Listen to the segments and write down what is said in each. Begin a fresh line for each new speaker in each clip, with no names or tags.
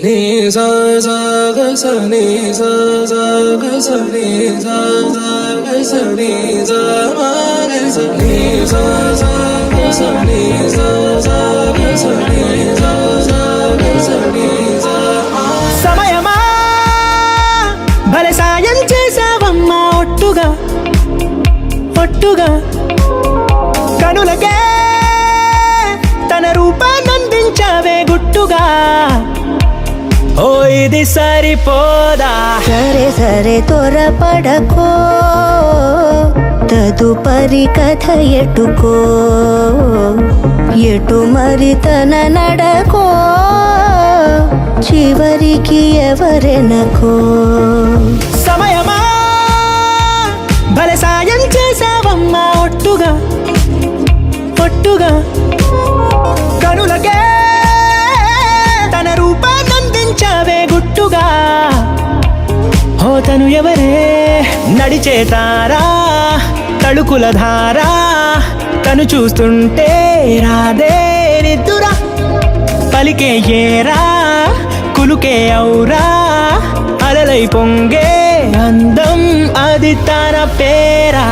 నీ సా సా గ స నీ సా సా గ స నీ సా సా గ స నీ సా మా గ స నీ సా సా గ స నీ సా సా గ స నీ సా సా గ స నీ సా మా.
సమయమా భలే సాయం చేసావమ్మా ఒట్టుగా ఒట్టుగా కనులకే తన రూపాన్నందించావే గుట్టుగా. ఓ ఇది సరిపోదా?
సరే సరే త్వరపడకో, తదుపరి కథ ఎటుకో, ఎటు మరి తన నడకో, చివరికి ఎవరెనకో.
సమయమా భలే సాయం చేసావమ్మా ఒట్టుగా ఒట్టుగా కనులకే తన రూపాన్నందించావే గుట్టుగా. ఓ తను ఎవరే? నడిచే తారా, తళుకుల ధారా, తను చూస్తుంటే రాదే నిద్దురా. పలికే ఏరా, కులుకే ఔరా, అలలై పొంగే అందం అది తన పేరా.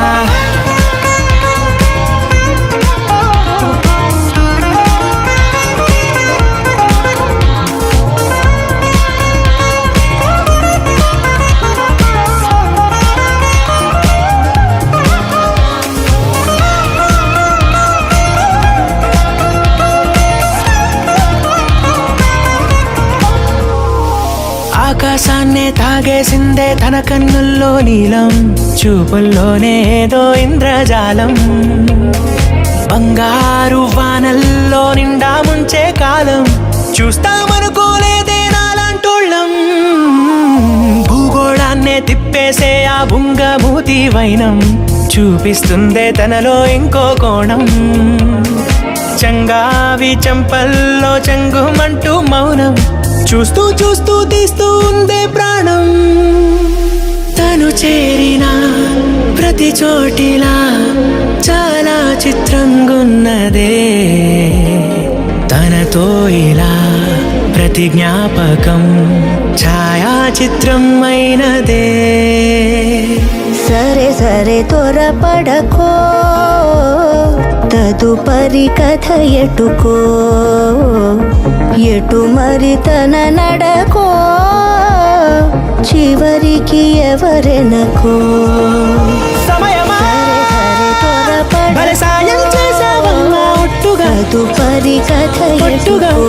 ఆకాశాన్నే తాగేసిందే తన కన్నుల్లో నీలం, చూపుల్లోనే ఏదో ఇంద్రజాలం. బంగారు వానల్లో నిండా ముంచే కాలం, చూస్తామనుకోలేదే నాలాంటోళ్ళం. భూగోళాన్నే తిప్పేసే ఆ బుంగమూతి వైనం, చూపిస్తుందే తనలో ఇంకో కోణం. చంగావి చంపల్లో చెంగుమంటూ మౌనం, చూస్తూ చూస్తూ తీస్తూ ఉందే ప్రాణం. తను చేరిన ప్రతి చోటిలా చాలా చిత్రంగున్నదే, తనతో ఇలా ప్రతి జ్ఞాపకం ఛాయాచిత్రం అయినదే.
సరే సరే త్వరపడకో, తదుపరి కథ ఎటుకో, ఎటు మరి తన నడకో, చివరికి ఎవరెనకో.
సమయమా భలే సాయం చేసావమ్మా ఒట్టుగా
తదుపరి కథ
ఒట్టుగా
ఎటుకో,